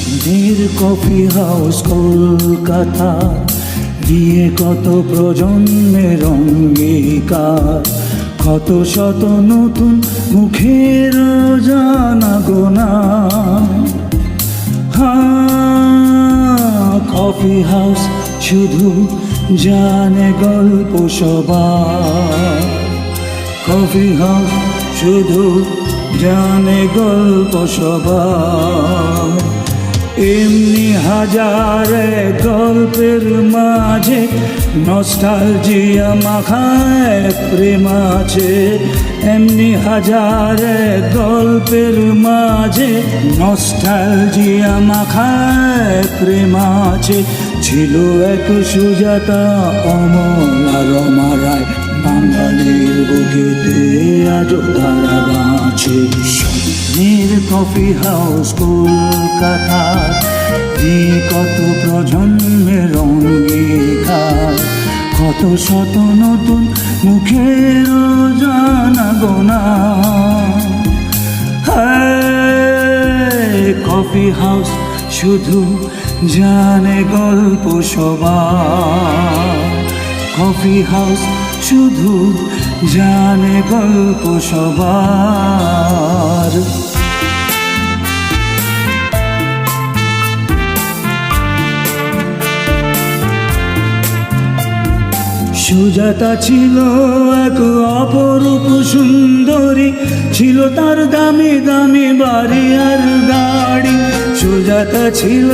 স্বপ্নের coffee house Kolkata দিয়ে কত প্রজন্মের অঙ্গীকার, কত শত নতুন মুখের জানা গোনা। কফি হাউস শুধু জানে গল্প সবার, কফি হাউস শুধু জানে গল্প সবার। এমনি হাজারে গল্পের মাঝে নস্টালজিয়া মাখায় প্রেম আছে, এমনি হাজারে গল্পের মাঝে নস্টালজিয়া মাখায় প্রেম আছে। ছিল এক সুজাতা, অমলা, রমা রায়, বাঙালির বুকেতে আজও তারা বাঁচে। স্বপ্নের কফি হাউস কলকাতা দিয়ে কত প্রজন্মের অঙ্গীকার, কত শত নতুন মুখের জানা গোনা। কফি হাউস শুধু জানে গল্প সবার, কফি হাউস শুধু জানে গল্প সবার। সুজাতা ছিল এক অপরূপ সুন্দরী, ছিল তার দামি দামি বাড়ি আর গাড়ি। সুজাতা ছিল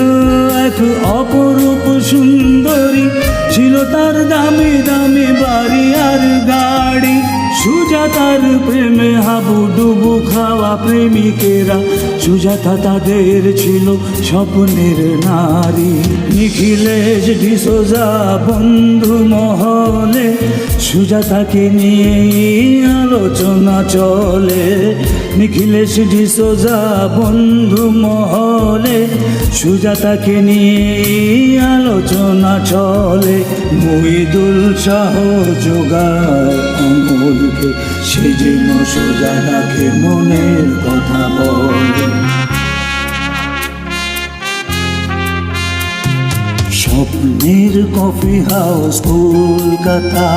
এক অপরূপ সুন্দরী, ছিল তার দামি দামি বাড়ি আর গাড়ি। সুজাতার প্রেমে হাবুডুবু খাওয়া প্রেমিকেরা, সুজাতা তাদের ছিল স্বপ্নের নারী। নিখিলেশ ডিসোজা বন্ধু মহলে সুজাতাকে নিয়ে আলোচনা চলে। নিখিলেশ ডিসোজা বন্ধু মহলে সুজাতাকে নিয়ে আলোচনা চলে। মহিদুল শাহ যোগায় অমলকে, সে যেন সুজাতাকে মনের কথা বলে। স্বপ্নের কফি হাউস কলকাতা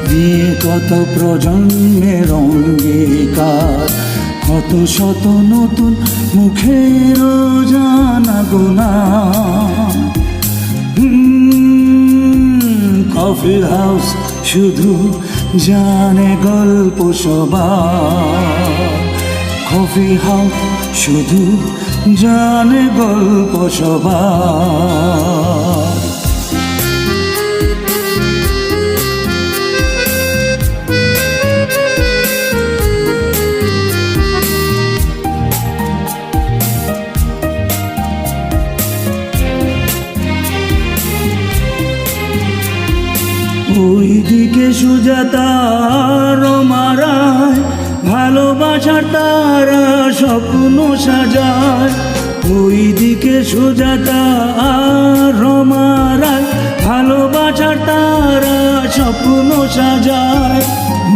দিয়ে কত প্রজন্মের অঙ্গীকার, কত শত নতুন মুখের জানা গোনা। কফি হাউস শুধু জানে গল্প সবার, কফি হাউস শুধু জানে গল্প সবার। ওইদিকে সুজাতা, রমা রায়, ভালোবাসার তারা স্বপ্ন সাজায়। ওইদিকে সুজাতা আর রমা রায়, ভালোবাসার তারা স্বপ্ন সাজায়।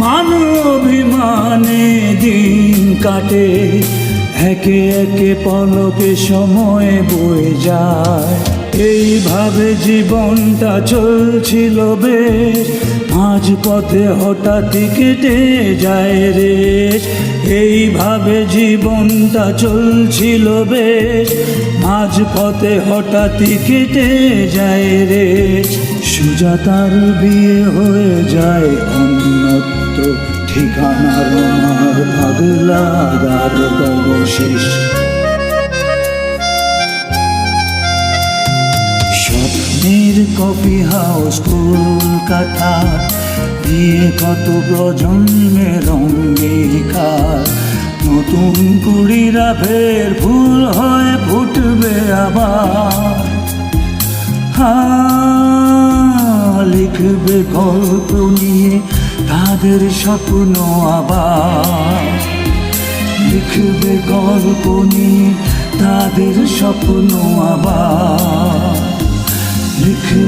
মান অভিমানে দিন কাটে, একে একে পলকে সময় বয়ে যায়। এইভাবে জীবনটা চলছিল বেশ, আজ পথে হঠাৎ কেটে যায় রেশ। এইভাবে জীবনটা চলছিল বেশ, আজ পথে হঠাৎ কেটে যায় রেশ। সুজাতার বিয়ে হয়ে যায় অন্যত্র, ঠিকানা রমার পাগলাগার অবশেষ। স্বপ্নের কফি হাউস কলকাতা দিয়ে কত প্রজন্মের অঙ্গীকার, নতুন কুড়িরা ফের ফুল হয়ে ফুটবে আবার। লিখবে গল্প নিয়ে তাদের স্বপ্ন আবার, লিখবে গল্প নিয়ে তাদের স্বপ্ন আবার। লিখবে